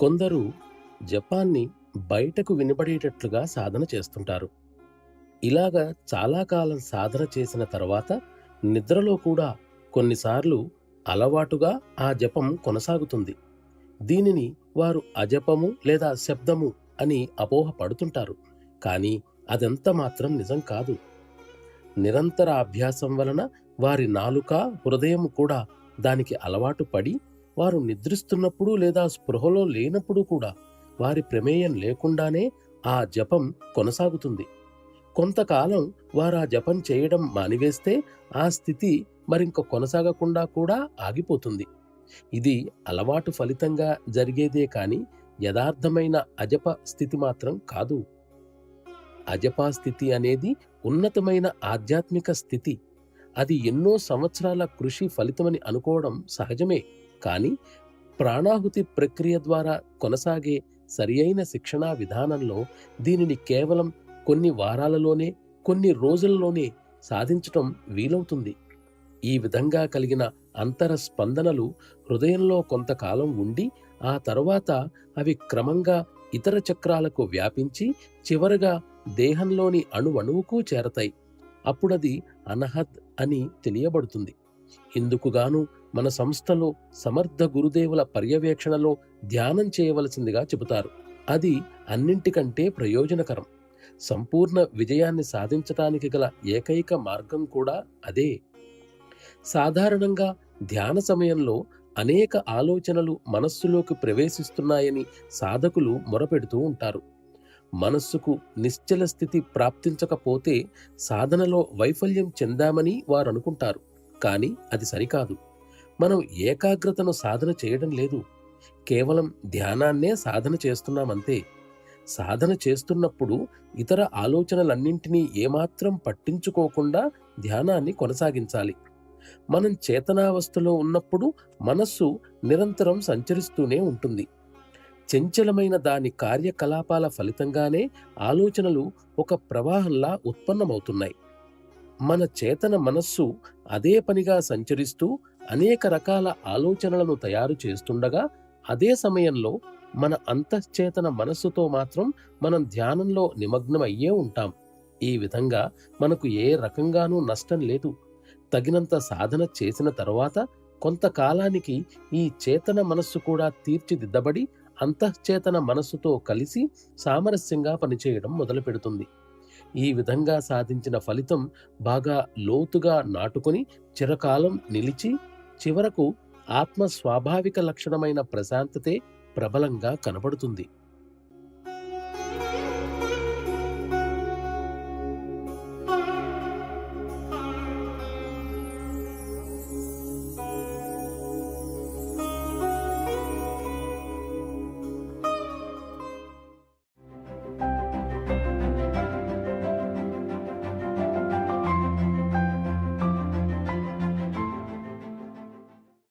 కొందరు జపాన్ని బయటకు వినబడేటట్లుగా సాధన చేస్తుంటారు. ఇలాగా చాలా కాలం సాధన చేసిన తర్వాత నిద్రలో కూడా కొన్నిసార్లు అలవాటుగా ఆ జపం కొనసాగుతుంది. దీనిని వారు అజపము లేదా శబ్దము అని అపోహ పడుతుంటారు. కానీ అదెంత మాత్రం నిజం కాదు. నిరంతర అభ్యాసం వలన వారి నాలుక, హృదయం కూడా దానికి అలవాటు పడి వారు నిద్రిస్తున్నప్పుడు లేదా స్పృహలో లేనప్పుడు కూడా వారి ప్రమేయం లేకుండానే ఆ జపం కొనసాగుతుంది. కొంతకాలం వారు ఆ జపం చేయడం మానివేస్తే ఆ స్థితి మరింక కొనసాగకుండా కూడా ఆగిపోతుంది. ఇది అలవాటు ఫలితంగా జరిగేదే కాని యథార్థమైన అజప స్థితి మాత్రం కాదు. అజపా స్థితి అనేది ఉన్నతమైన ఆధ్యాత్మిక స్థితి. అది ఎన్నో సంవత్సరాల కృషి ఫలితమని అనుకోవడం సహజమే. కానీ ప్రాణాహుతి ప్రక్రియ ద్వారా కొనసాగే సరియైన శిక్షణా విధానంలో దీనిని కేవలం కొన్ని వారాలలోనే, కొన్ని రోజులలోనే సాధించటం వీలవుతుంది. ఈ విధంగా కలిగిన అంతర స్పందనలు హృదయంలో కొంతకాలం ఉండి ఆ తరువాత అవి క్రమంగా ఇతర చక్రాలకు వ్యాపించి చివరగా దేహంలోని అణువణువుకు చేరతాయి. అప్పుడది అనహద్ అని తెలియబడుతుంది. ఇందుకుగాను మన సంస్థలో సమర్థ గురుదేవుల పర్యవేక్షణలో ధ్యానం చేయవలసిందిగా చెబుతారు. అది అన్నింటికంటే ప్రయోజనకరం. సంపూర్ణ విజయాన్ని సాధించటానికి గల ఏకైక మార్గం కూడా అదే. సాధారణంగా ధ్యాన సమయంలో అనేక ఆలోచనలు మనస్సులోకి ప్రవేశిస్తున్నాయని సాధకులు మొరపెడుతూ ఉంటారు. మనస్సుకు నిశ్చల స్థితి ప్రాప్తించకపోతే సాధనలో వైఫల్యం చెందామని వారు అనుకుంటారు. కానీ అది సరికాదు. మనం ఏకాగ్రతను సాధన చేయడం లేదు, కేవలం ధ్యానాన్నే సాధన చేస్తున్నామంతే. సాధన చేస్తున్నప్పుడు ఇతర ఆలోచనలన్నింటినీ ఏమాత్రం పట్టించుకోకుండా ధ్యానాన్ని కొనసాగించాలి. మనం చేతనావస్థలో ఉన్నప్పుడు మనస్సు నిరంతరం సంచరిస్తూనే ఉంటుంది. చంచలమైన దాని కార్యకలాపాల ఫలితంగానే ఆలోచనలు ఒక ప్రవాహంలా ఉత్పన్నమవుతున్నాయి. మన చేతన మనస్సు అదే పనిగా సంచరిస్తూ అనేక రకాల ఆలోచనలను తయారు చేస్తుండగా, అదే సమయంలో మన అంతశ్చేతన మనస్సుతో మాత్రం మనం ధ్యానంలో నిమగ్నమయ్యే ఉంటాం. ఈ విధంగా మనకు ఏ రకంగానూ నష్టం లేదు. తగినంత సాధన చేసిన తరువాత కొంతకాలానికి ఈ చేతన మనస్సు కూడా తీర్చిదిద్దబడి అంతశ్చేతన మనస్సుతో కలిసి సామరస్యంగా పనిచేయడం మొదలుపెడుతుంది. ఈ విధంగా సాధించిన ఫలితం బాగా లోతుగా నాటుకొని చిరకాలం నిలిచి చివరకు ఆత్మ స్వాభావిక లక్షణమైన ప్రశాంతతే ప్రబలంగా కనబడుతుంది.